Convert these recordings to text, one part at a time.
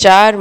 4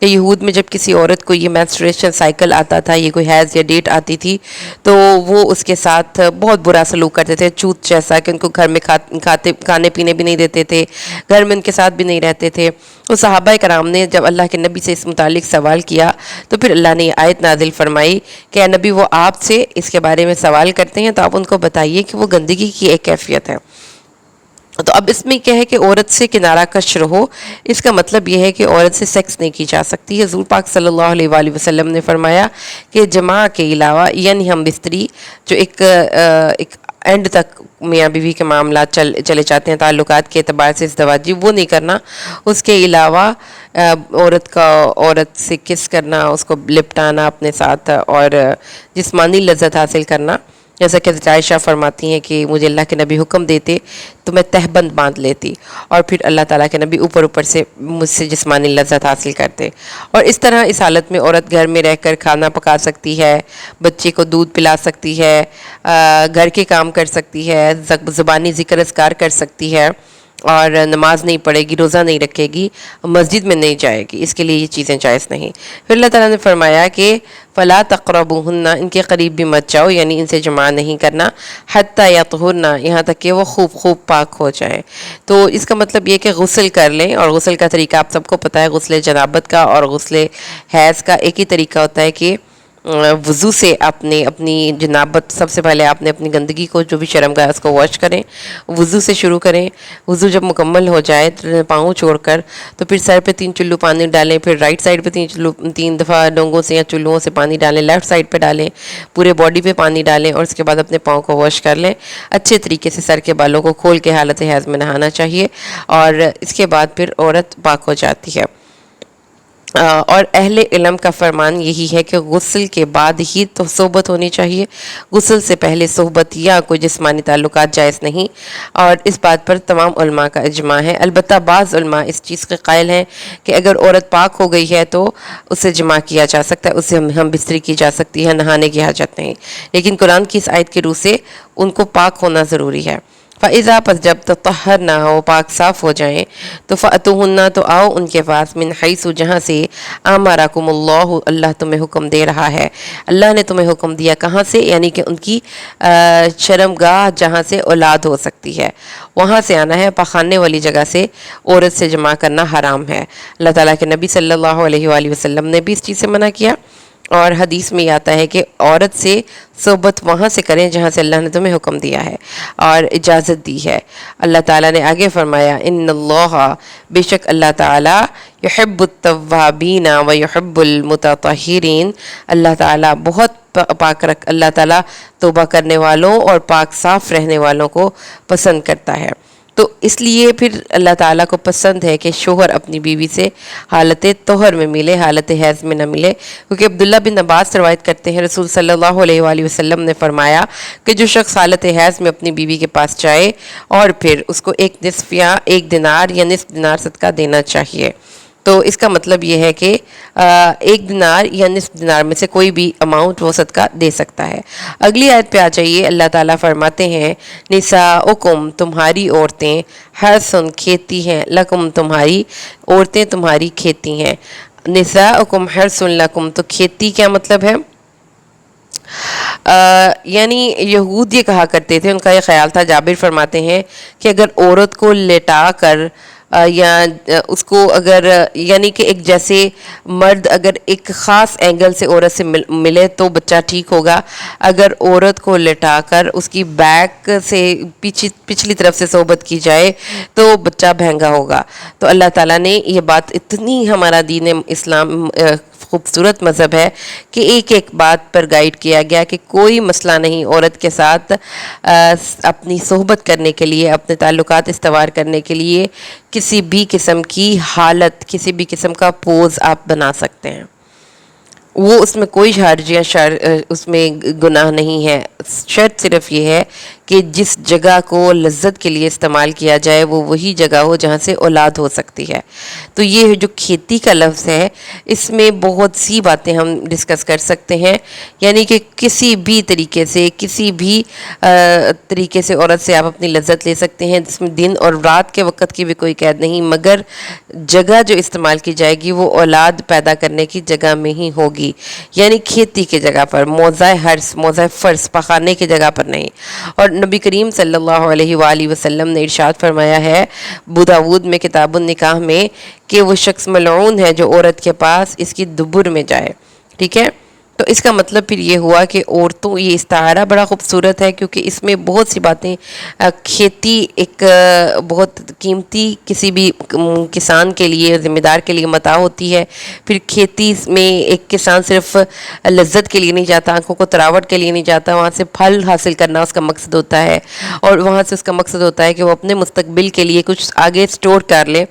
کہ یہود میں جب کسی عورت کو یہ مینسٹریشن سائیکل آتا تھا، یہ کوئی حیض یا ڈیٹ آتی تھی، تو وہ اس کے ساتھ بہت برا سلوک کرتے تھے، چوت جیسا، کہ ان کو گھر میں کھانے پینے بھی نہیں دیتے تھے، گھر میں ان کے ساتھ بھی نہیں رہتے تھے۔ تو صحابہ کرام نے جب اللہ کے نبی سے اس متعلق سوال کیا تو پھر اللہ نے یہ آیت نازل فرمائی کہ اے نبی، وہ آپ سے اس کے بارے میں سوال کرتے ہیں تو آپ ان کو بتائیے کہ وہ گندگی کی ایک کیفیت ہے۔ تو اب اس میں کیا ہے کہ عورت سے کنارہ کش رہو، اس کا مطلب یہ ہے کہ عورت سے سیکس نہیں کی جا سکتی۔ حضور پاک صلی اللہ علیہ وآلہ وسلم نے فرمایا کہ جماع کے علاوہ، یعنی ہم بستری جو ایک اینڈ تک میاں بیوی کے معاملات چلے جاتے ہیں تعلقات کے اعتبار سے ازدواجی، وہ نہیں کرنا۔ اس کے علاوہ عورت سے کس کرنا، اس کو لپٹانا اپنے ساتھ، اور جسمانی لذت حاصل کرنا، جیسا کہ عائشہ فرماتی ہیں کہ مجھے اللہ کے نبی حکم دیتے تو میں تہبند باندھ لیتی، اور پھر اللہ تعالیٰ کے نبی اوپر سے مجھ سے جسمانی لذت حاصل کرتے۔ اور اس طرح اس حالت میں عورت گھر میں رہ کر کھانا پکا سکتی ہے، بچے کو دودھ پلا سکتی ہے، گھر کے کام کر سکتی ہے، زبانی ذکر اذکار کر سکتی ہے، اور نماز نہیں پڑھے گی، روزہ نہیں رکھے گی، مسجد میں نہیں جائے گی، اس کے لیے یہ چیزیں جائز نہیں۔ پھر اللہ تعالیٰ نے فرمایا کہ فلا تقربوہن، ان کے قریب بھی مت جاؤ، یعنی ان سے جماع نہیں کرنا، حتی یطہرن، یہاں تک کہ وہ خوب پاک ہو جائیں۔ تو اس کا مطلب یہ کہ غسل کر لیں، اور غسل کا طریقہ آپ سب کو پتہ ہے، غسل جنابت کا اور غسل حیض کا ایک ہی طریقہ ہوتا ہے کہ وضو سے اپنی جنابت، سب سے پہلے آپ نے اپنی گندگی کو جو بھی شرمگاہ ہے اس کو واش کریں، وضو سے شروع کریں۔ وضو جب مکمل ہو جائے پاؤں چھوڑ کر تو پھر سر پہ 3 چلو پانی ڈالیں، پھر رائٹ سائڈ پہ 3 دفعہ ڈونگوں سے یا چلوؤں سے پانی ڈالیں، لیفٹ سائڈ پہ ڈالیں، پورے باڈی پہ پانی ڈالیں، اور اس کے بعد اپنے پاؤں کو واش کر لیں۔ اچھے طریقے سے سر کے بالوں کو کھول کے حالت حیض میں نہانا چاہیے، اور اس کے بعد پھر عورت پاک ہو جاتی ہے۔ اور اہل علم کا فرمان یہی ہے کہ غسل کے بعد ہی تو صحبت ہونی چاہیے، غسل سے پہلے صحبت یا کوئی جسمانی تعلقات جائز نہیں، اور اس بات پر تمام علماء کا اجماع ہے۔ البتہ بعض علماء اس چیز کے قائل ہیں کہ اگر عورت پاک ہو گئی ہے تو اس سے جماع کیا جا سکتا ہے، اس سے ہم بستری کی جا سکتی ہے، نہانے کی حاجت نہیں، لیکن قرآن کی اس آیت کی روح سے ان کو پاک ہونا ضروری ہے۔ فَإِذَا، پس جب تطہرنا، ہو پاک صاف ہو جائیں، تو فَأْتُوهُنَّ، تو آؤ ان کے پاس، من حیث، جہاں سے امرکم اللہ، اللہ تمہیں حکم دے رہا ہے، اللہ نے تمہیں حکم دیا، کہاں سے، یعنی کہ ان کی شرمگاہ جہاں سے اولاد ہو سکتی ہے وہاں سے آنا ہے۔ پخانے والی جگہ سے عورت سے جماع کرنا حرام ہے۔ اللہ تعالیٰ کے نبی صلی اللہ علیہ وآلہ وسلم نے بھی اس چیز سے منع کیا، اور حدیث میں یہ آتا ہے کہ عورت سے صحبت وہاں سے کریں جہاں سے اللہ نے تمہیں حکم دیا ہے اور اجازت دی ہے۔ اللہ تعالیٰ نے آگے فرمایا، ان اللہ، بے شک اللہ تعالیٰ، یحب التوابین و یحب المتطہرین، اللہ تعالیٰ بہت اللہ تعالیٰ توبہ کرنے والوں اور پاک صاف رہنے والوں کو پسند کرتا ہے۔ تو اس لیے پھر اللہ تعالیٰ کو پسند ہے کہ شوہر اپنی بیوی سے حالت طہر میں ملے، حالت حیض میں نہ ملے، کیونکہ عبداللہ بن عباس روایت کرتے ہیں رسول صلی اللہ علیہ وآلہ وسلم نے فرمایا کہ جو شخص حالت حیض میں اپنی بیوی کے پاس جائے اور پھر اس کو 1 نصف یا 1 دینار یا نصف دینار صدقہ دینا چاہیے۔ تو اس کا مطلب یہ ہے کہ 1 دینار یا نصف دینار میں سے کوئی بھی اماؤنٹ وہ صدقہ دے سکتا ہے۔ اگلی آیت پہ آ جائیے، اللہ تعالیٰ فرماتے ہیں، نساؤکم، تمہاری عورتیں، حرثن، کھیتی ہیں، لکم، تمہاری عورتیں تمہاری کھیتی ہیں۔ نساؤکم حرثن لکم، تو کھیتی کیا مطلب ہے؟ یعنی یہود یہ کہا کرتے تھے، ان کا یہ خیال تھا، جابر فرماتے ہیں کہ اگر عورت کو لٹا کر یا اس کو اگر یعنی کہ ایک جیسے مرد اگر ایک خاص اینگل سے عورت سے ملے تو بچہ ٹھیک ہوگا، اگر عورت کو لٹا کر اس کی بیک سے پچھلی طرف سے صحبت کی جائے تو بچہ بھینگا ہوگا۔ تو اللہ تعالیٰ نے یہ بات، اتنی ہمارا دین اسلام خوبصورت مذہب ہے کہ ایک ایک بات پر گائیڈ کیا گیا کہ کوئی مسئلہ نہیں عورت کے ساتھ اپنی صحبت کرنے کے لیے، اپنے تعلقات استوار کرنے کے لیے کسی بھی قسم کی حالت، کسی بھی قسم کا پوز آپ بنا سکتے ہیں۔ وہ اس میں کوئی حرج یا اس میں گناہ نہیں ہے. شرط صرف یہ ہے کہ جس جگہ کو لذت کے لیے استعمال کیا جائے وہ وہی جگہ ہو جہاں سے اولاد ہو سکتی ہے. تو یہ جو کھیتی کا لفظ ہے اس میں بہت سی باتیں ہم ڈسکس کر سکتے ہیں. یعنی کہ کسی بھی طریقے سے کسی بھی طریقے سے عورت سے آپ اپنی لذت لے سکتے ہیں، جس میں دن اور رات کے وقت کی بھی کوئی قید نہیں، مگر جگہ جو استعمال کی جائے گی وہ اولاد پیدا کرنے کی جگہ میں ہی ہوگی. یعنی کھیتی کی جگہ پر، موضع حرث، موضع فرض، پخانے کی جگہ پر نہیں. اور نبی کریم صلی اللہ علیہ وآلہ وسلم نے ارشاد فرمایا ہے ابو داود میں کتاب النکاح میں کہ وہ شخص ملعون ہے جو عورت کے پاس اس کی دبر میں جائے. ٹھیک ہے، تو اس کا مطلب پھر یہ ہوا کہ عورتوں، یہ استعارہ بڑا خوبصورت ہے کیونکہ اس میں بہت سی باتیں، کھیتی ایک بہت قیمتی کسی بھی کسان کے لیے، ذمہ دار کے لیے متاع ہوتی ہے. پھر کھیتی میں ایک کسان صرف لذت کے لیے نہیں جاتا، آنکھوں کو تراوٹ کے لیے نہیں جاتا، وہاں سے پھل حاصل کرنا اس کا مقصد ہوتا ہے، اور وہاں سے اس کا مقصد ہوتا ہے کہ وہ اپنے مستقبل کے لیے کچھ آگے سٹور کر لے.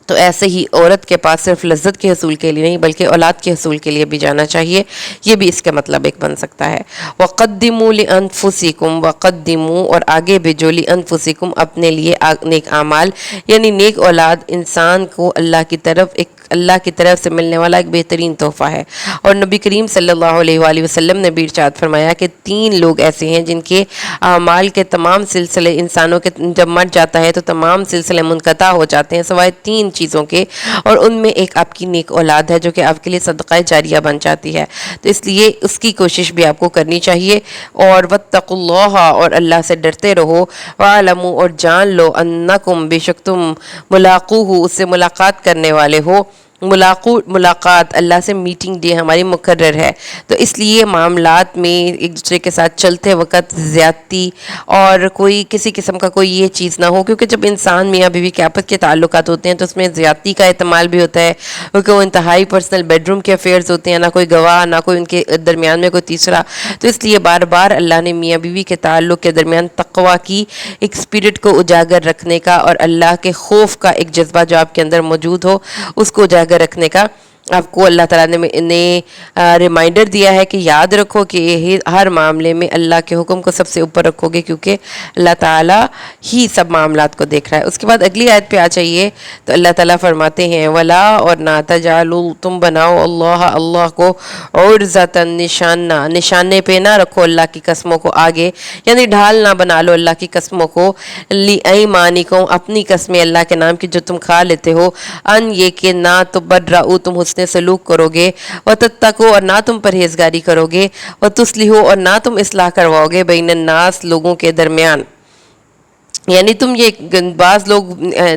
تو ایسے ہی عورت کے پاس صرف لذت کے حصول کے لیے نہیں بلکہ اولاد کے حصول کے لیے بھی جانا چاہیے. یہ بھی اس کا مطلب ایک بن سکتا ہے. وَقَدِّمُوا لِأَنفُسِكُمْ وَقَدِّمُوا، اور آگے بھیجو لِأَنفُسِكُمْ اپنے لیے نیک اعمال. یعنی نیک اولاد انسان کو اللہ کی طرف سے ملنے والا ایک بہترین تحفہ ہے. اور نبی کریم صلی اللہ علیہ وآلہ وسلم نے بھی ارشاد فرمایا کہ 3 لوگ ایسے ہیں جن کے اعمال کے تمام سلسلے، انسانوں کے جب مر جاتا ہے تو تمام سلسلے منقطع ہو جاتے ہیں سوائے 3 چیزوں کے، اور ان میں ایک آپ کی نیک اولاد ہے جو کہ آپ کے لیے صدقہ جاریہ بن جاتی ہے. تو اس لیے اس کی کوشش بھی آپ کو کرنی چاہیے. اور واتقوا اللہ، اور اللہ سے ڈرتے رہو. وَاعْلَمُوا، اور جان لو، انکم، بے شک تم، ملاقوہ، اس سے ملاقات کرنے والے ہو. ملاقات، اللہ سے میٹنگ ڈے ہماری مقرر ہے. تو اس لیے معاملات میں ایک دوسرے کے ساتھ چلتے وقت زیادتی اور کوئی کسی قسم کا کوئی یہ چیز نہ ہو، کیونکہ جب انسان میاں بیوی کے آپس کے تعلقات ہوتے ہیں تو اس میں زیادتی کا احتمال بھی ہوتا ہے، کیونکہ وہ انتہائی پرسنل بیڈ روم کے افیئرز ہوتے ہیں، نہ کوئی گواہ، نہ کوئی ان کے درمیان میں کوئی تیسرا. تو اس لیے بار بار اللہ نے میاں بیوی کے تعلق کے درمیان تقوی کی ایک اسپرٹ کو اجاگر رکھنے کا اور اللہ کے خوف کا ایک جذبہ جو آپ کے اندر موجود ہو اس کو اجاگر رکھنے کا آپ کو اللہ تعالیٰ نے ریمائنڈر دیا ہے کہ یاد رکھو کہ ہر معاملے میں اللہ کے حکم کو سب سے اوپر رکھو گے، کیونکہ اللہ تعالیٰ ہی سب معاملات کو دیکھ رہا ہے. اس کے بعد اگلی آیت پہ آ جائیے تو اللہ تعالیٰ فرماتے ہیں وَلَا، اور نہ تَجْعَلُوا، تم بناؤ اللہ کو عُرْضَةً، نشانے پہ نہ رکھو اللہ کی قسموں کو آگے، یعنی ڈھال نہ بنا لو اللہ کی قسموں کو. لِأَيْمَانِكُمْ، اپنی قسمیں اللہ کے نام کی جو تم کھا لیتے ہو. ان، یہ کہ نہ تبرؤ، تم حسن سلوک کرو گے. وتتقوا، اور نہ تم پرہیزگاری کرو گے. وتصلحوا، اور نہ تم اصلاح کرواؤ گے بین الناس، لوگوں کے درمیان. یعنی تم یہ بعض لوگ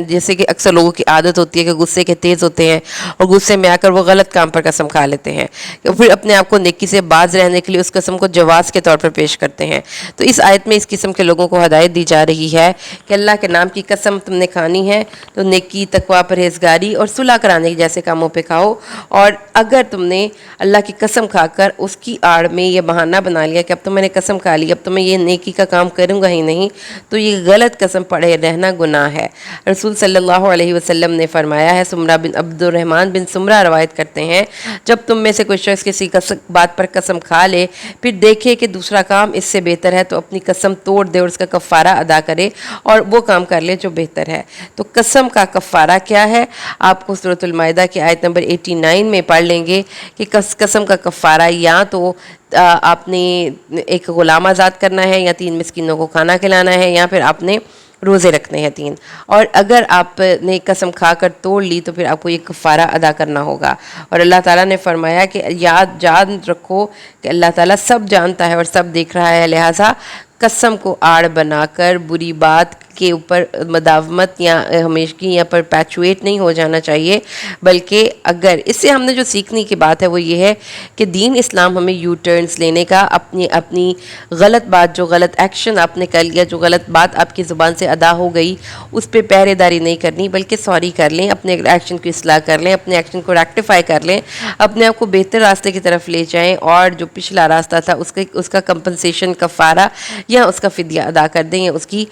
جیسے کہ اکثر لوگوں کی عادت ہوتی ہے کہ غصے کے تیز ہوتے ہیں اور غصے میں آ کر وہ غلط کام پر قسم کھا لیتے ہیں، پھر اپنے آپ کو نیکی سے باز رہنے کے لیے اس قسم کو جواز کے طور پر پیش کرتے ہیں. تو اس آیت میں اس قسم کے لوگوں کو ہدایت دی جا رہی ہے کہ اللہ کے نام کی قسم تم نے کھانی ہے تو نیکی، تقوی، پرہیزگاری اور صلح کرانے کے جیسے کاموں پہ کھاؤ. اور اگر تم نے اللہ کی قسم کھا کر اس کی آڑ میں یہ بہانہ بنا لیا کہ اب تو میں نے قسم کھا لی، اب تو میں یہ نیکی کا کام کروں گا ہی نہیں، تو یہ غلط قسم پڑے رہنا گناہ ہے. رسول صلی اللہ علیہ وسلم نے فرمایا ہے، سمرہ بن عبد الرحمن بن سمرہ روایت کرتے ہیں، جب تم میں سے کوئی شخص کسی بات پر قسم کھا لے پھر دیکھے کہ دوسرا کام اس سے بہتر ہے تو اپنی قسم توڑ دے اور اس کا کفارہ ادا کرے اور وہ کام کر لے جو بہتر ہے. تو قسم کا کفارہ کیا ہے آپ کو سورۃ المائدہ کی آیت نمبر 89 میں پڑھ لیں گے کہ قسم کا کفارہ یا تو آپ نے ایک غلام آزاد کرنا ہے، یا 3 مسکینوں کو کھانا کھلانا ہے، یا پھر آپ نے روزے رکھنے ہیں 3. اور اگر آپ نے قسم کھا کر توڑ لی تو پھر آپ کو یہ کفارہ ادا کرنا ہوگا. اور اللہ تعالیٰ نے فرمایا کہ یاد رکھو کہ اللہ تعالیٰ سب جانتا ہے اور سب دیکھ رہا ہے، لہٰذا قسم کو آڑ بنا کر بری بات کے اوپر مداومت یا ہمیشگی یا پرپیچویٹ نہیں ہو جانا چاہیے، بلکہ اگر اس سے ہم نے جو سیکھنے کی بات ہے وہ یہ ہے کہ دین اسلام ہمیں یو ٹرنز لینے کا، اپنی غلط بات، جو غلط ایکشن آپ نے کر لیا، جو غلط بات آپ کی زبان سے ادا ہو گئی، اس پہ پہرے داری نہیں کرنی، بلکہ سوری کر لیں، اپنے ایکشن کی اصلاح کر لیں، اپنے ایکشن کو ریکٹیفائی کر لیں، اپنے آپ کو بہتر راستے کی طرف لے جائیں، اور جو پچھلا راستہ تھا اس کا کمپنسیشن، کفارہ یا اس کا فدیہ ادا کر دیں، یا اس کی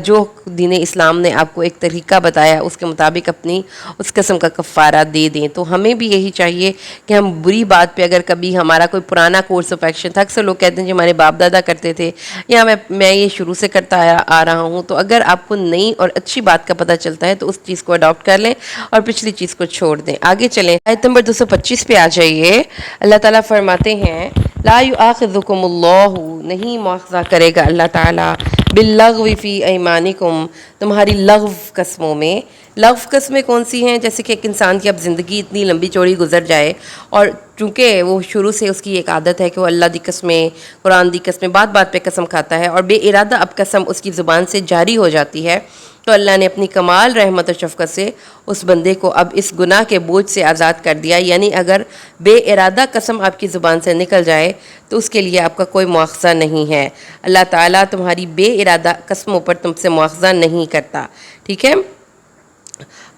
جو دین اسلام نے آپ کو ایک طریقہ بتایا اس کے مطابق اپنی اس قسم کا کفارہ دے دیں. تو ہمیں بھی یہی چاہیے کہ ہم بری بات پہ اگر کبھی ہمارا کوئی پرانا کورس آف ایکشن تھا، اکثر لوگ کہتے ہیں کہ ہمارے باپ دادا کرتے تھے یا میں یہ شروع سے کرتا آ رہا ہوں، تو اگر آپ کو نئی اور اچھی بات کا پتہ چلتا ہے تو اس چیز کو اڈاپٹ کر لیں اور پچھلی چیز کو چھوڑ دیں. آگے چلیں، آیت نمبر 225 پہ آ جائیے. اللہ تعالیٰ فرماتے ہیں لا یؤاخذکم اللہ، نہیں مؤاخذہ کرے گا اللہ تعالیٰ باللغو فی ایمانکم، تمہاری لغو قسموں میں. لغو قسمیں کون سی ہیں؟ جیسے کہ ایک انسان کی اب زندگی اتنی لمبی چوڑی گزر جائے اور چونکہ وہ شروع سے اس کی ایک عادت ہے کہ وہ اللہ دی قسمیں، قرآن دی قسمیں، بات بات پہ قسم کھاتا ہے اور بے ارادہ اب قسم اس کی زبان سے جاری ہو جاتی ہے، تو اللہ نے اپنی کمال رحمت و شفقت سے اس بندے کو اب اس گناہ کے بوجھ سے آزاد کر دیا. یعنی اگر بے ارادہ قسم آپ کی زبان سے نکل جائے تو اس کے لیے آپ کا کوئی مواخذہ نہیں ہے. اللہ تعالیٰ تمہاری بے ارادہ قسموں پر تم سے مواخذہ نہیں کرتا. ٹھیک ہے.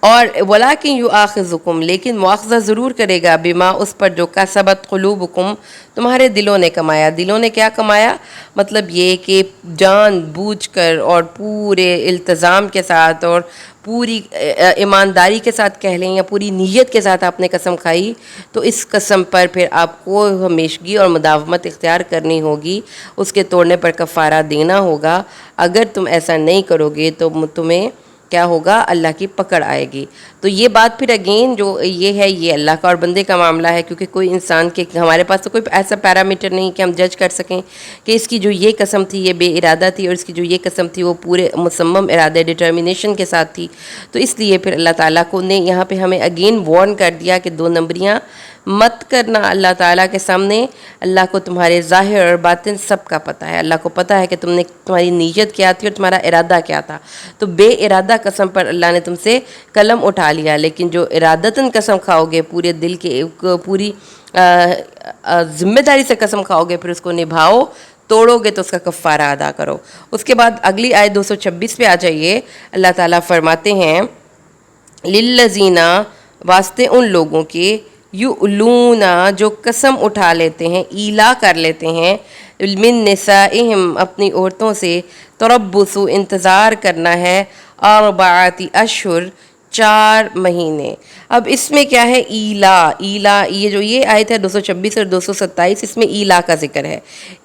اور وَلَٰكِن يُؤَاخِذُكُمْ، لیکن مواخذہ ضرور کرے گا بما اس پر جو کسبت قلوبکم، تمہارے دلوں نے کمایا. دلوں نے کیا کمایا؟ مطلب یہ کہ جان بوجھ کر اور پورے التزام کے ساتھ اور پوری ایمانداری کے ساتھ کہہ لیں یا پوری نیت کے ساتھ آپ نے قسم کھائی، تو اس قسم پر پھر آپ کو ہمیشگی اور مداومت اختیار کرنی ہوگی، اس کے توڑنے پر کفارہ دینا ہوگا. اگر تم ایسا نہیں کرو گے تو تمہیں کیا ہوگا؟ اللہ کی پکڑ آئے گی. تو یہ بات پھر اگین جو یہ ہے یہ اللہ کا اور بندے کا معاملہ ہے، کیونکہ کوئی انسان کے ہمارے پاس تو کوئی ایسا پیرامیٹر نہیں کہ ہم جج کر سکیں کہ اس کی جو یہ قسم تھی یہ بے ارادہ تھی اور اس کی جو یہ قسم تھی وہ پورے مصمم ارادے ڈٹرمنیشن کے ساتھ تھی. تو اس لیے پھر اللہ تعالیٰ کو نے یہاں پہ ہمیں اگین وارن کر دیا کہ 2 نمبریاں مت کرنا اللہ تعالیٰ کے سامنے. اللہ کو تمہارے ظاہر اور باطن سب کا پتہ ہے. اللہ کو پتہ ہے کہ تمہاری نیت کیا تھی اور تمہارا ارادہ کیا تھا. تو بے ارادہ قسم پر اللہ نے تم سے قلم اٹھا لیا، لیکن جو ارادتاً قسم کھاؤ گے، پورے دل کے پوری ذمہ داری سے قسم کھاؤ گے، پھر اس کو نبھاؤ، توڑو گے تو اس کا کفارہ ادا کرو. اس کے بعد اگلی آیت 226 پہ آ جائیے. اللہ تعالیٰ فرماتے ہیں للذین، واسطے ان لوگوں کے، یؤلون جو قسم اٹھا لیتے ہیں، ایلا کر لیتے ہیں، من نسائہم اپنی عورتوں سے، تربص انتظار کرنا ہے، 4 اشہر 4 مہینے. اب اس میں کیا ہے؟ ایلا یہ جو یہ آیت ہے 226 اور 227 اس میں ایلا کا ذکر ہے.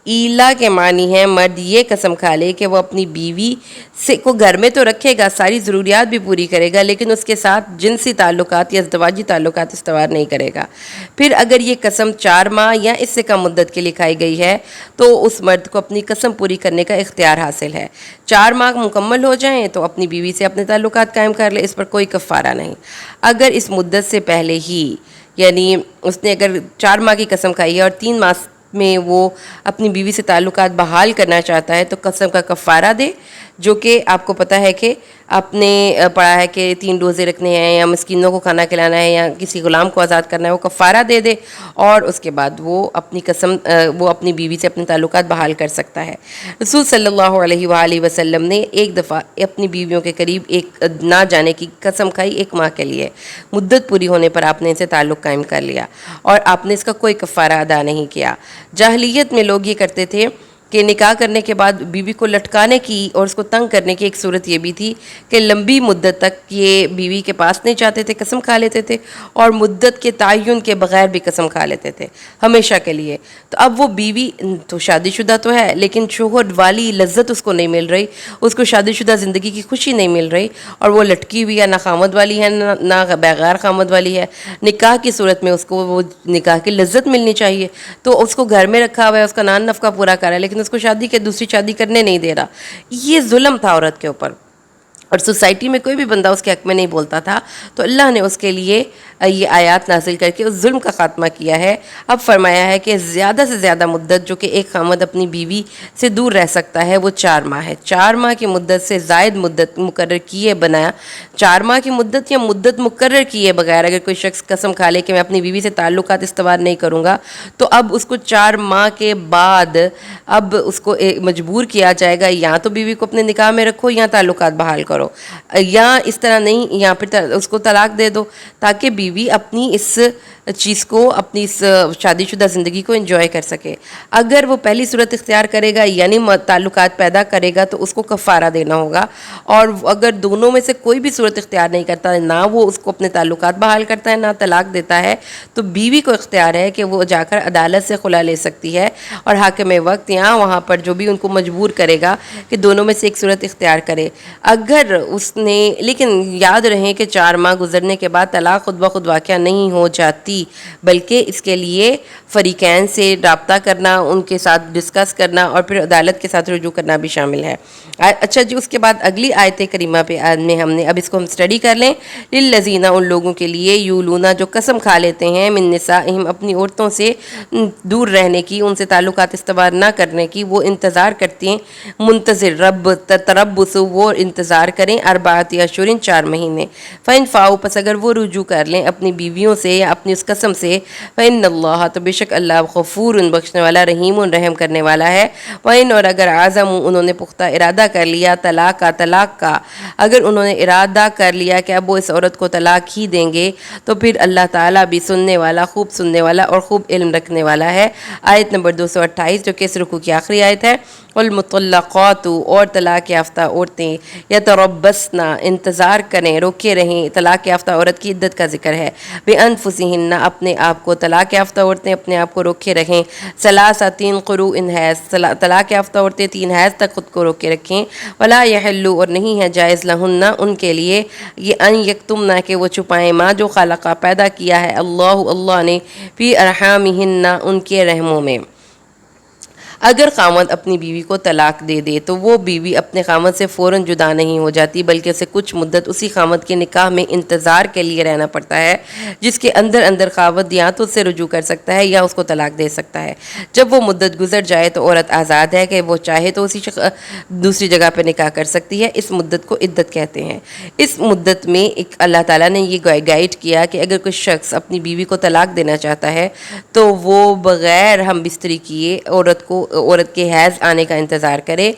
ایلا کے معنی ہے مرد یہ قسم کھا لے کہ وہ اپنی بیوی سے کو گھر میں تو رکھے گا، ساری ضروریات بھی پوری کرے گا، لیکن اس کے ساتھ جنسی تعلقات یا ازدواجی تعلقات استوار نہیں کرے گا. پھر اگر یہ قسم 4 ماہ یا اس سے کم مدت کے لیے کھائی گئی ہے تو اس مرد کو اپنی قسم پوری کرنے کا اختیار حاصل ہے. 4 ماہ مکمل ہو جائیں تو اپنی بیوی سے اپنے تعلقات قائم کر لے، اس پر کوئی کفارہ نہیں. اگر اس مدت سے پہلے ہی، یعنی اس نے اگر 4 ماہ کی قسم کھائی ہے اور 3 ماہ میں وہ اپنی بیوی سے تعلقات بحال کرنا چاہتا ہے تو قسم کا کفارہ دے، جو کہ آپ کو پتہ ہے کہ آپ نے پڑھا ہے کہ 3 روزے رکھنے ہیں یا مسکینوں کو کھانا کھلانا ہے یا کسی غلام کو آزاد کرنا ہے، وہ کفارہ دے دے اور اس کے بعد وہ اپنی قسم وہ اپنی بیوی سے اپنے تعلقات بحال کر سکتا ہے. رسول صلی اللہ علیہ وآلہ وسلم نے ایک دفعہ اپنی بیویوں کے قریب ایک نہ جانے کی قسم کھائی 1 ماہ کے لیے. مدت پوری ہونے پر آپ نے ان سے تعلق قائم کر لیا اور آپ نے اس کا کوئی کفارہ ادا نہیں کیا. جاہلیت میں لوگ یہ کرتے تھے کہ نکاح کرنے کے بعد بیوی کو لٹکانے کی اور اس کو تنگ کرنے کی ایک صورت یہ بھی تھی کہ لمبی مدت تک یہ بیوی کے پاس نہیں جاتے تھے، قسم کھا لیتے تھے اور مدت کے تعین کے بغیر بھی قسم کھا لیتے تھے ہمیشہ کے لیے. تو اب وہ بیوی تو شادی شدہ تو ہے لیکن شوہر والی لذت اس کو نہیں مل رہی، اس کو شادی شدہ زندگی کی خوشی نہیں مل رہی اور وہ لٹکی ہوئی ہے، نہ خامد والی ہے نہ بغیر خامد والی ہے. نکاح کی صورت میں اس کو وہ نکاح کی لذت ملنی چاہیے، تو اس کو گھر میں رکھا ہوا ہے، اس کا نان نفقہ پورا کر رہا ہے، لیکن اس کو شادی کے دوسری شادی کرنے نہیں دے رہا. یہ ظلم تھا عورت کے اوپر اور سوسائٹی میں کوئی بھی بندہ اس کے حق میں نہیں بولتا تھا. تو اللہ نے اس کے لیے یہ آیات نازل کر کے اس ظلم کا خاتمہ کیا ہے. اب فرمایا ہے کہ زیادہ سے زیادہ مدت جو کہ ایک خامد اپنی بیوی سے دور رہ سکتا ہے وہ 4 ماہ ہے. 4 ماہ کی مدت سے زائد مدت مقرر کیے بنایا. 4 ماہ کی مدت یا مدت مقرر کیے بغیر اگر کوئی شخص قسم کھا لے کہ میں اپنی بیوی سے تعلقات استوار نہیں کروں گا تو اب اس کو 4 ماہ کے بعد اب اس کو مجبور کیا جائے گا یا تو بیوی کو اپنے نکاح میں رکھو یا تعلقات بحال کرو، یا اس طرح نہیں یا پھر اس کو طلاق دے دو تاکہ بیوی اپنی اس چیز کو، اپنی اس شادی شدہ زندگی کو انجوائے کر سکے۔ اگر وہ پہلی صورت اختیار کرے گا یعنی تعلقات پیدا کرے گا تو اس کو کفارہ دینا ہوگا، اور اگر دونوں میں سے کوئی بھی صورت اختیار نہیں کرتا، نہ وہ اس کو اپنے تعلقات بحال کرتا ہے نہ طلاق دیتا ہے، تو بیوی کو اختیار ہے کہ وہ جا کر عدالت سے خلا لے سکتی ہے، اور حاکم وقت یہاں وہاں پر جو بھی ان کو مجبور کرے گا کہ دونوں میں سے ایک صورت اختیار کرے۔ اگر اس نے، لیکن یاد رہیں کہ 4 ماہ گزرنے کے بعد طلاق خود بخود واقعہ نہیں ہو جاتی، بلکہ اس کے لیے فریقین سے رابطہ کرنا، ان کے ساتھ ڈسکس کرنا اور پھر عدالت کے ساتھ رجوع کرنا بھی شامل ہے۔ اچھا جی، اس کے بعد اگلی آیت کریمہ پہ ہم نے اب اس کو ہم اسٹڈی کر لیں۔ للذین، ان لوگوں کے لیے، یولونا جو قسم کھا لیتے ہیں، من نسائہم اپنی عورتوں سے دور رہنے کی، ان سے تعلقات استوار نہ کرنے کی، وہ انتظار کرتے ہیں، منتظر رب تربص، وہ انتظار کریں، 4 اشہر 4 مہینے، فإن فاؤ، پس اگر وہ رجوع کر لیں اپنی بیویوں سے یا اپنی اس قسم سے، فإن اللہ، تو بے شک اللہ غفور، بخشنے والا، رحیم، رحم کرنے والا ہے، وإن، اور اگر عزموا، انہوں نے پختہ ارادہ کر لیا، طلاق کا، اگر انہوں نے ارادہ کر لیا کہ اب وہ اس عورت کو طلاق ہی دیں گے، تو پھر اللہ تعالیٰ بھی سننے والا، خوب سننے والا اور خوب علم رکھنے والا ہے۔ آیت نمبر 228 جو کہ اس رکوع کی آخری آیت ہے۔ والمطلقات، اور طلاق یافتہ عورتیں، یتربصن، انتظار کریں، روکے رہیں، طلاق یافتہ عورت کی عدت کا ذکر ہے، بانفسہن، اپنے آپ کو، طلاق یافتہ عورتیں اپنے آپ کو روکے رہیں، 3 قروء حیض، طلاق یافتہ عورتیں 3 حیض تک خود کو روکے رکھیں، ولا یحل، اور نہیں ہے جائز، لہن، ان کے لیے، یہ ان یکتمن، کہ وہ چھپائیں، ما، جو خلقہ، پیدا کیا ہے، اللہ نے، فی ارحامہن، ان کے رحموں میں۔ اگر خاوند اپنی بیوی کو طلاق دے دے تو وہ بیوی اپنے خاوند سے فوراً جدا نہیں ہو جاتی، بلکہ اسے کچھ مدت اسی خاوند کے نکاح میں انتظار کے لیے رہنا پڑتا ہے، جس کے اندر خاوند یا تو اس سے رجوع کر سکتا ہے یا اس کو طلاق دے سکتا ہے۔ جب وہ مدت گزر جائے تو عورت آزاد ہے کہ وہ چاہے تو اسی دوسری جگہ پہ نکاح کر سکتی ہے۔ اس مدت کو عدت کہتے ہیں۔ اس مدت میں ایک اللہ تعالیٰ نے یہ گائیڈ کیا کہ اگر کوئی شخص اپنی بیوی کو طلاق دینا چاہتا ہے تو وہ بغیر ہم بستری کیے عورت کے حیض آنے کا انتظار کرے۔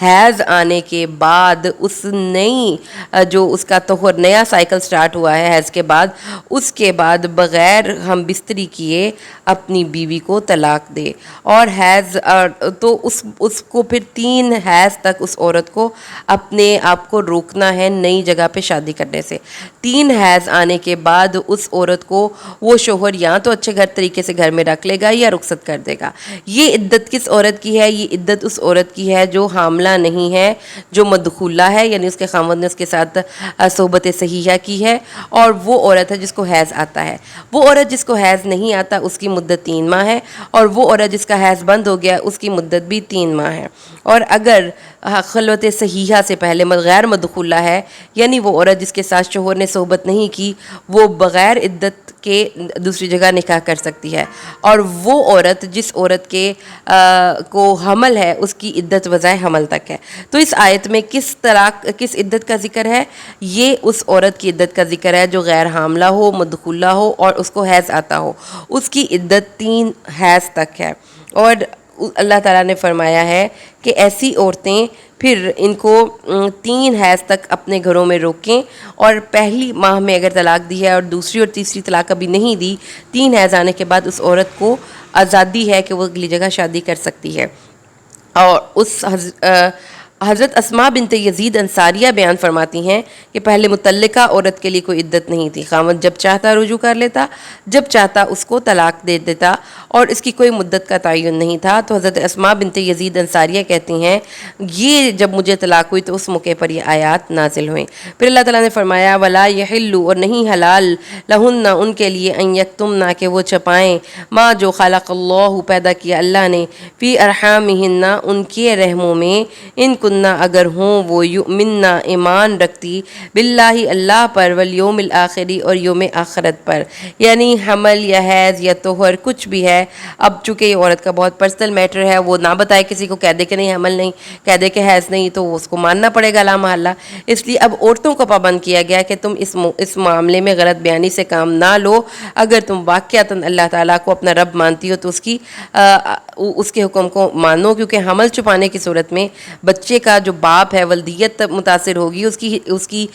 حیض آنے کے بعد اس کا طہر، نیا سائیکل سٹارٹ ہوا ہے حیض کے بعد، اس کے بعد بغیر ہم بستری کیے اپنی بیوی کو طلاق دے، اور حیض تو اس کو پھر 3 حیض تک اس عورت کو اپنے آپ کو روکنا ہے نئی جگہ پہ شادی کرنے سے۔ 3 حیض آنے کے بعد اس عورت کو وہ شوہر یا تو اچھے طریقے سے گھر میں رکھ لے گا یا رخصت کر دے گا۔ یہ عدت کس عورت کی ہے؟ یہ عدت اس عورت کی ہے جو حاملہ نہیں ہے، جو مدخولہ ہے، یعنی اس کے خاوند نے اس کے ساتھ صحبت صحیحہ کی ہے، اور وہ عورت ہے جس کو حیض آتا ہے۔ وہ عورت جس کو حیض نہیں آتا اس کی مدت 3 ماہ ہے، اور وہ عورت جس کا حیض بند ہو گیا اس کی مدت بھی 3 ماہ ہے۔ اور اگر خلوت صحیحہ سے پہلے غیر مدخولہ ہے، یعنی وہ عورت جس کے ساتھ شوہر نے صحبت نہیں کی، وہ بغیر عدت کے دوسری جگہ نکاح کر سکتی ہے۔ اور وہ عورت جس عورت کو حمل ہے اس کی عدت وضع حمل تک ہے۔ تو اس آیت میں کس عدت کا ذکر ہے؟ یہ اس عورت کی عدت کا ذکر ہے جو غیر حاملہ ہو، مدخولہ ہو اور اس کو حیض آتا ہو۔ اس کی عدت 3 حیض تک ہے، اور اللہ تعالیٰ نے فرمایا ہے کہ ایسی عورتیں پھر ان کو 3 حیض تک اپنے گھروں میں روکیں، اور پہلی ماہ میں اگر طلاق دی ہے اور دوسری اور تیسری طلاق ابھی نہیں دی، 3 حیض آنے کے بعد اس عورت کو آزادی ہے کہ وہ اگلی جگہ شادی کر سکتی ہے۔ اور حضرت اسماء بنت یزید انصاریہ بیان فرماتی ہیں کہ پہلے متعلقہ عورت کے لیے کوئی عدت نہیں تھی، خاوند جب چاہتا رجوع کر لیتا، جب چاہتا اس کو طلاق دے دیتا، اور اس کی کوئی مدت کا تعین نہیں تھا۔ تو حضرت اسماء بنت یزید انصاریہ کہتی ہیں یہ جب مجھے طلاق ہوئی تو اس موقع پر یہ آیات نازل ہوئیں۔ پھر اللہ تعالیٰ نے فرمایا ولا یحل، اور نہیں حلال، لہن، ان کے لیے، ان یکتمن، کہ وہ چھپائیں، ما، جو خلق اللہ، پیدا کیا اللہ نے، فی ارحامہن، ان کے رحموں میں، ان کننا، اگر ہوں وہ، یؤمننا، ایمان رکھتی، باللہ، اللہ پر، والیوم الآخری، اور یوم آخرت پر، یعنی حمل یا حیض یا طہر کچھ بھی ہے۔ اب چونکہ یہ عورت کا بہت پرسنل میٹر ہے، وہ نہ بتائے کسی کو، کہہ دے کہ نہیں حمل نہیں، کہہ دے کہ حیض نہیں، تو اس کو ماننا پڑے گا لا محالہ۔ اس لیے اب عورتوں کو پابند کیا گیا کہ تم اس معاملے میں غلط بیانی سے کام نہ لو۔ اگر تم واقعتاً اللہ تعالیٰ کو اپنا رب مانتی ہو تو اس کی اس کے حکم کو مانو، کیونکہ حمل چھپانے کی صورت میں بچے کا جو باپ ہے ولدیت متاثر ہوگی، اس کی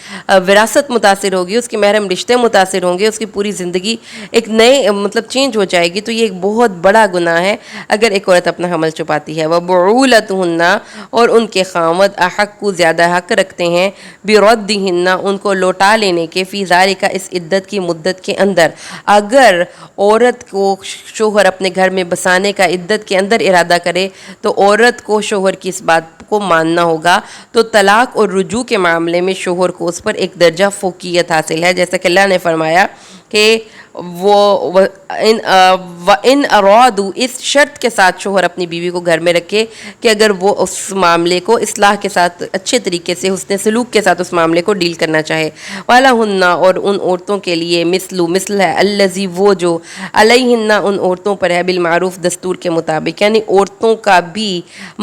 وراثت متاثر ہوگی، اس کے محرم رشتے متاثر ہوں گے، اس کی پوری زندگی ایک نئے مطلب چینج ہو جائے گی. تو یہ ایک بہت بڑا گناہ ہے اگر ایک عورت اپنا حمل چھپاتی ہے. وَبُعُولَتُهُنَّ، اور ان کے خاوند احق زیادہ حق رکھتے ہیں بِرَدِّهِنَّ، ان کو لوٹا لینے کے، فی ذالک، اس عدت کی مدت کے اندر. اگر عورت کو شوہر اپنے گھر میں بسانے کا عدت کے اندر ارادہ کرے تو عورت کو شوہر کی اس بات کو ماننا ہوگا. تو طلاق اور رجوع کے معاملے میں شوہر کو اس پر ایک درجہ فوقیت حاصل ہے، جیسا کہ اللہ نے فرمایا کہ ان ارادو، اس شرط کے ساتھ شوہر اپنی بیوی کو گھر میں رکھے کہ اگر وہ اس معاملے کو اصلاح کے ساتھ، اچھے طریقے سے، حسن سلوک کے ساتھ اس معاملے کو ڈیل کرنا چاہے. وَلَهُنَّ، اور ان عورتوں کے لیے، مثل ہے، الذی، وہ جو، علیہن، ان عورتوں پر ہے، بالمعروف، دستور کے مطابق. یعنی عورتوں کا بھی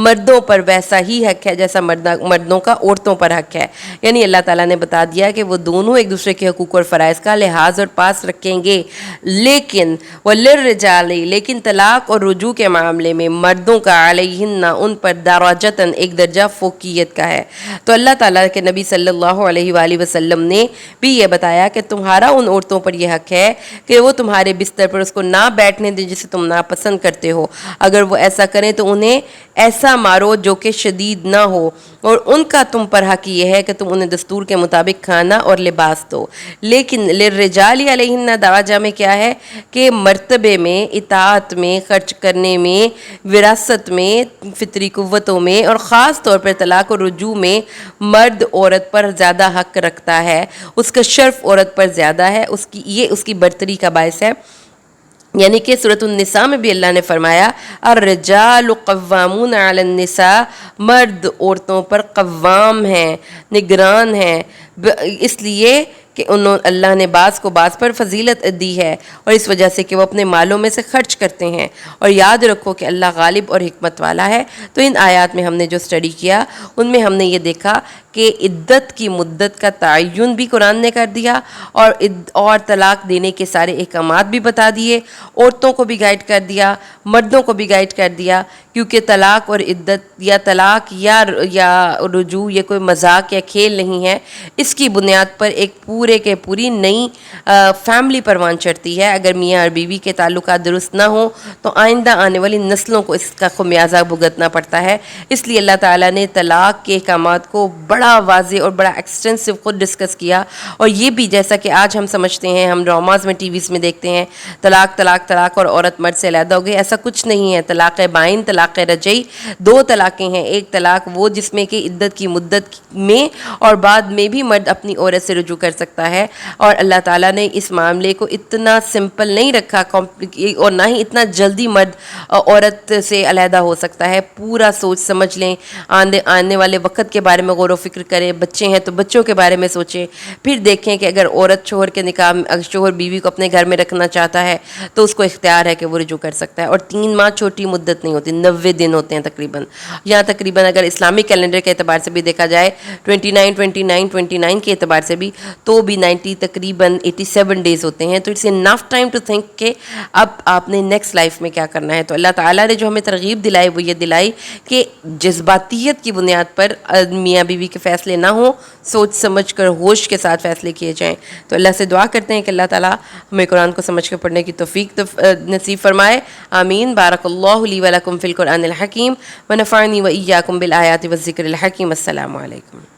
مردوں پر ویسا ہی حق ہے جیسا مردوں کا عورتوں پر حق ہے. یعنی اللہ تعالیٰ نے بتا دیا کہ وہ دونوں ایک دوسرے کے حقوق اور فرائض کا لحاظ اور پاس رکھیں گے. لیکن وَلِلرِّجَالِ، لیکن طلاق اور رجوع کے معاملے میں مردوں کا، علیہن، ان پر، درجتاً، ایک درجہ فوقیت کا ہے. تو اللہ تعالیٰ کے نبی صلی اللہ علیہ وآلہ وسلم نے بھی یہ بتایا کہ تمہارا ان عورتوں پر یہ حق ہے کہ وہ تمہارے بستر پر اس کو نہ بیٹھنے دیں جسے تم ناپسند کرتے ہو. اگر وہ ایسا کریں تو انہیں ایسا مارو جو کہ شدید نہ ہو، اور ان کا تم پر حق یہ ہے کہ تم انہیں دستور کے مطابق کھانا اور لباس دو. لیکن للرجال علیہن، درجہ میں کیا ہے کہ مرتبے میں، اطاعت میں، خرچ کرنے میں، وراثت میں، فطری قوتوں میں، اور خاص طور پر طلاق اور رجوع میں مرد عورت پر زیادہ حق رکھتا ہے. اس کا شرف عورت پر زیادہ ہے، یہ اس کی برتری کا باعث ہے. یعنی کہ سورۃ النساء میں بھی اللہ نے فرمایا الرجال قوامون علی النساء، مرد عورتوں پر قوام ہیں، نگران ہیں، اس لیے کہ اللہ نے بعض کو بعض پر فضیلت دی ہے، اور اس وجہ سے کہ وہ اپنے مالوں میں سے خرچ کرتے ہیں. اور یاد رکھو کہ اللہ غالب اور حکمت والا ہے. تو ان آیات میں ہم نے جو اسٹڈی کیا ان میں ہم نے یہ دیکھا کہ عدت کی مدت کا تعین بھی قرآن نے کر دیا، اور طلاق دینے کے سارے احکامات بھی بتا دیے. عورتوں کو بھی گائیڈ کر دیا، مردوں کو بھی گائیڈ کر دیا، کیونکہ طلاق اور عدت، یا طلاق یا رجوع، یہ کوئی مذاق یا کھیل نہیں ہے. اس کی بنیاد پر ایک پورے کے پوری نئی فیملی پروان چڑھتی ہے. اگر میاں اور بیوی کے تعلقات درست نہ ہوں تو آئندہ آنے والی نسلوں کو اس کا خمیازہ بھگتنا پڑتا ہے. اس لیے اللہ تعالیٰ نے طلاق کے احکامات کو بڑا واضح اور بڑا ایکسٹینسو خود ڈسکس کیا. اور یہ بھی جیسا کہ آج ہم سمجھتے ہیں، ہم ڈراماز میں، ٹی ویز میں دیکھتے ہیں، طلاق طلاق طلاق اور عورت مرد سے علیحدہ ہو گئی. ایسا کچھ نہیں ہے. طلاق بائن، طلاق رجعی، دو طلاقیں ہیں. ایک طلاق وہ جس میں کہ عدت کی مدت میں اور بعد میں بھی مرد اپنی عورت سے رجوع کر سکتا ہے. اور اللہ تعالیٰ نے اس معاملے کو اتنا سمپل نہیں رکھا، اور نہ ہی اتنا جلدی مرد عورت سے علیحدہ ہو سکتا ہے. پورا سوچ سمجھ لیں، آنے والے وقت کے بارے میں غور و فکر کریں. بچے ہیں تو بچوں کے بارے میں سوچیں. پھر دیکھیں کہ اگر عورت شوہر کے نکاح، اگر شوہر بیوی کو اپنے گھر میں رکھنا چاہتا ہے تو اس کو اختیار ہے کہ وہ رجوع کر سکتا ہے. اور 3 ماہ چھوٹی مدت نہیں ہوتی، 90 دن ہوتے ہیں تقریباً. یہاں تقریباً اگر اسلامک کیلنڈر کے اعتبار سے بھی دیکھا جائے، 29 کے اعتبار سے بھی، تو بھی 90 تقریباً 87 ڈیز ہوتے ہیں. تو it's enough time to think کہ اب آپ نے نیکسٹ لائف میں کیا کرنا ہے. تو اللہ تعالیٰ نے جو ہمیں ترغیب دلائی وہ یہ دلائی کہ جذباتیت کی بنیاد پر میاں بیوی کے فیصلے نہ ہوں، سوچ سمجھ کر ہوش کے ساتھ فیصلے کیے جائیں. تو اللہ سے دعا کرتے ہیں کہ اللہ تعالیٰ ہمیں قرآن کو سمجھ کر پڑھنے کی توفیق نصیب فرمائے. آمین. بارک اللہ لی ولکم فی القرآن الحکیم ونفعنی وإیاکم بالآیات والذکر الحکیم. السلام علیکم.